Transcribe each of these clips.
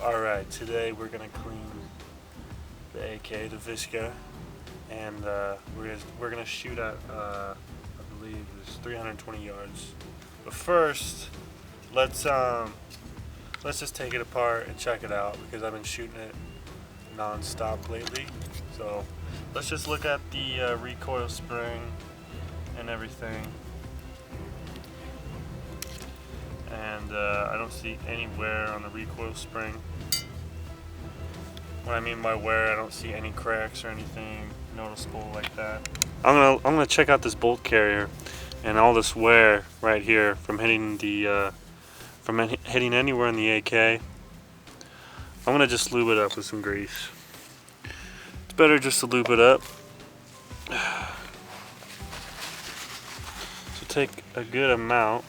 Alright, today we're going to clean the AK, the VSKA, and we're going to shoot at, I believe it's 320 yards. But first, let's just take it apart and check it out because I've been shooting it non-stop lately. So let's just look at the recoil spring and everything. And I don't see any wear on the recoil spring. What I mean by wear, I don't see any cracks or anything noticeable like that. I'm gonna check out this bolt carrier and all this wear right here from hitting the hitting anywhere in the AK. I'm gonna just lube it up with some grease. It's better just to lube it up. So take a good amount.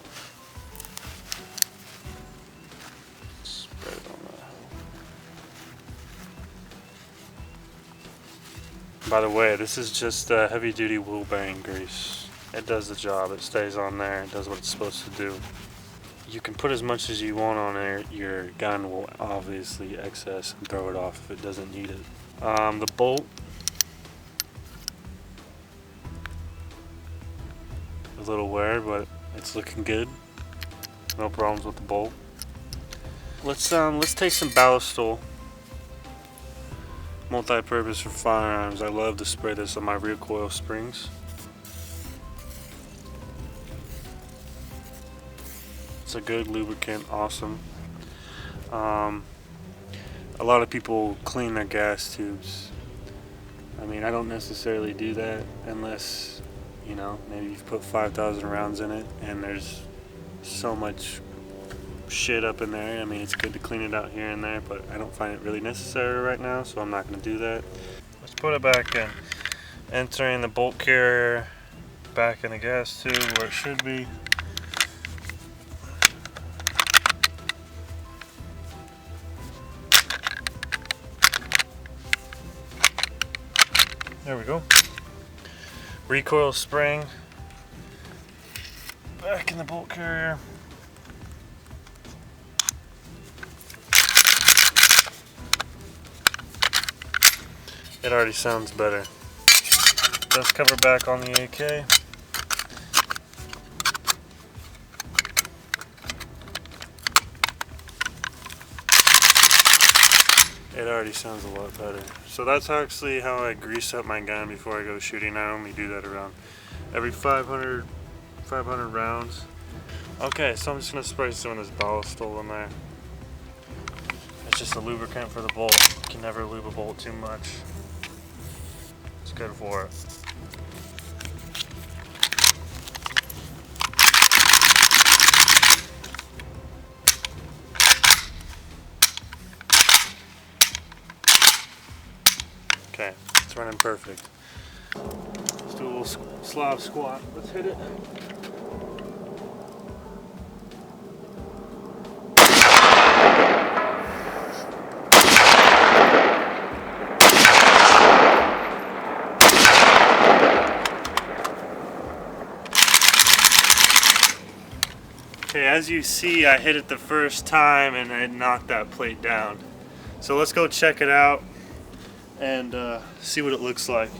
By the way, this is just heavy duty wheel bearing grease. It does the job, it stays on there, it does what it's supposed to do. You can put as much as you want on there, your gun will obviously excess and throw it off if it doesn't need it. The bolt, a little wear, but it's looking good. No problems with the bolt. Let's take some ballistol. Multi-purpose for firearms. I love to spray this on my recoil springs. It's a good lubricant, awesome. A lot of people clean their gas tubes. I mean, I don't necessarily do that unless, you know, maybe you've put 5,000 rounds in it and there's so much shit up in there. I mean, it's good to clean it out here and there, but I don't find it really necessary right now, so I'm not going to do that. Let's put it back in. Entering the bolt carrier back in the gas tube where it should be. There we go. Recoil spring back in the bolt carrier. It already sounds better. Dust cover back on the AK. It already sounds a lot better. So that's actually how I grease up my gun before I go shooting. I only do that around every 500 rounds. Okay, so I'm just gonna spray some of this ballistol in there. It's just a lubricant for the bolt. You can never lube a bolt too much. It's good for it. Okay, it's running perfect. Let's do a little Slav squat. Let's hit it. Okay, as you see, I hit it the first time and I knocked that plate down. So let's go check it out and see what it looks like.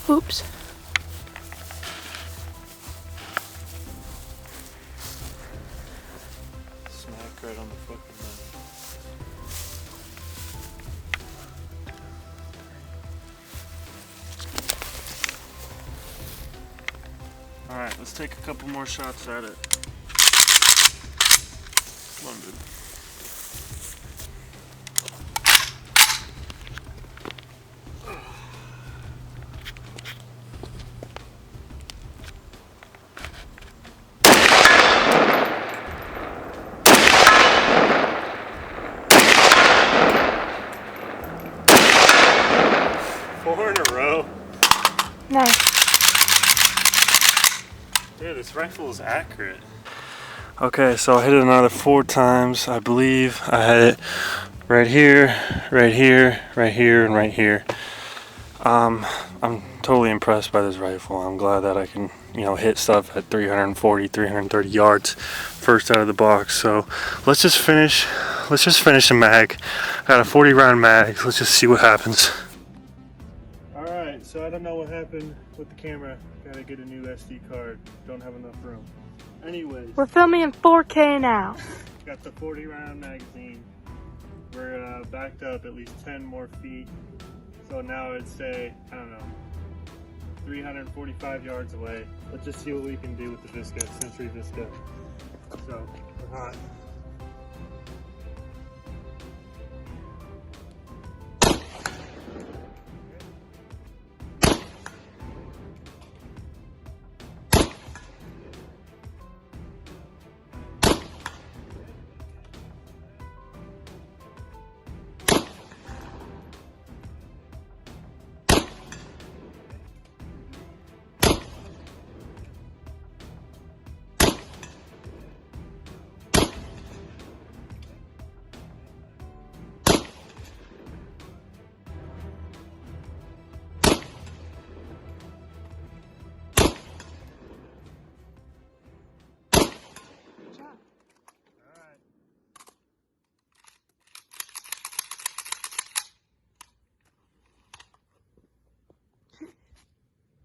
Oops. Smack right on the fucking line. Alright, let's take a couple more shots at it. Come on, dude. Four in a row. Nice. Dude, this rifle is accurate. Okay, so I hit it another 4 times. I believe I had it right here, right here, right here, and right here. I'm totally impressed by this rifle. I'm glad that I can, you know, hit stuff at 340, 330 yards first out of the box. So let's just finish the mag. I got a 40 round mag. Let's just see what happens. Alright, so I don't know what happened with the camera. Gotta get a new SD card. Don't have enough room. Anyways. We're filming in 4K now. Got the 40 round magazine. We're backed up at least 10 more feet. So now it's say, I don't know, 345 yards away. Let's just see what we can do with the VSKA, Century VSKA. So, we're hot.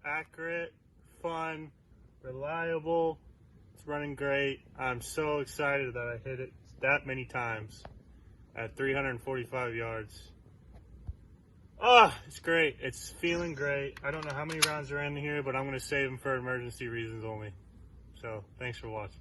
Accurate, fun, reliable, it's running great. I'm so excited that I hit it that many times at 345 yards. Oh, it's great. It's feeling great. I don't know how many rounds are in here, but I'm going to save them for emergency reasons only. So, thanks for watching.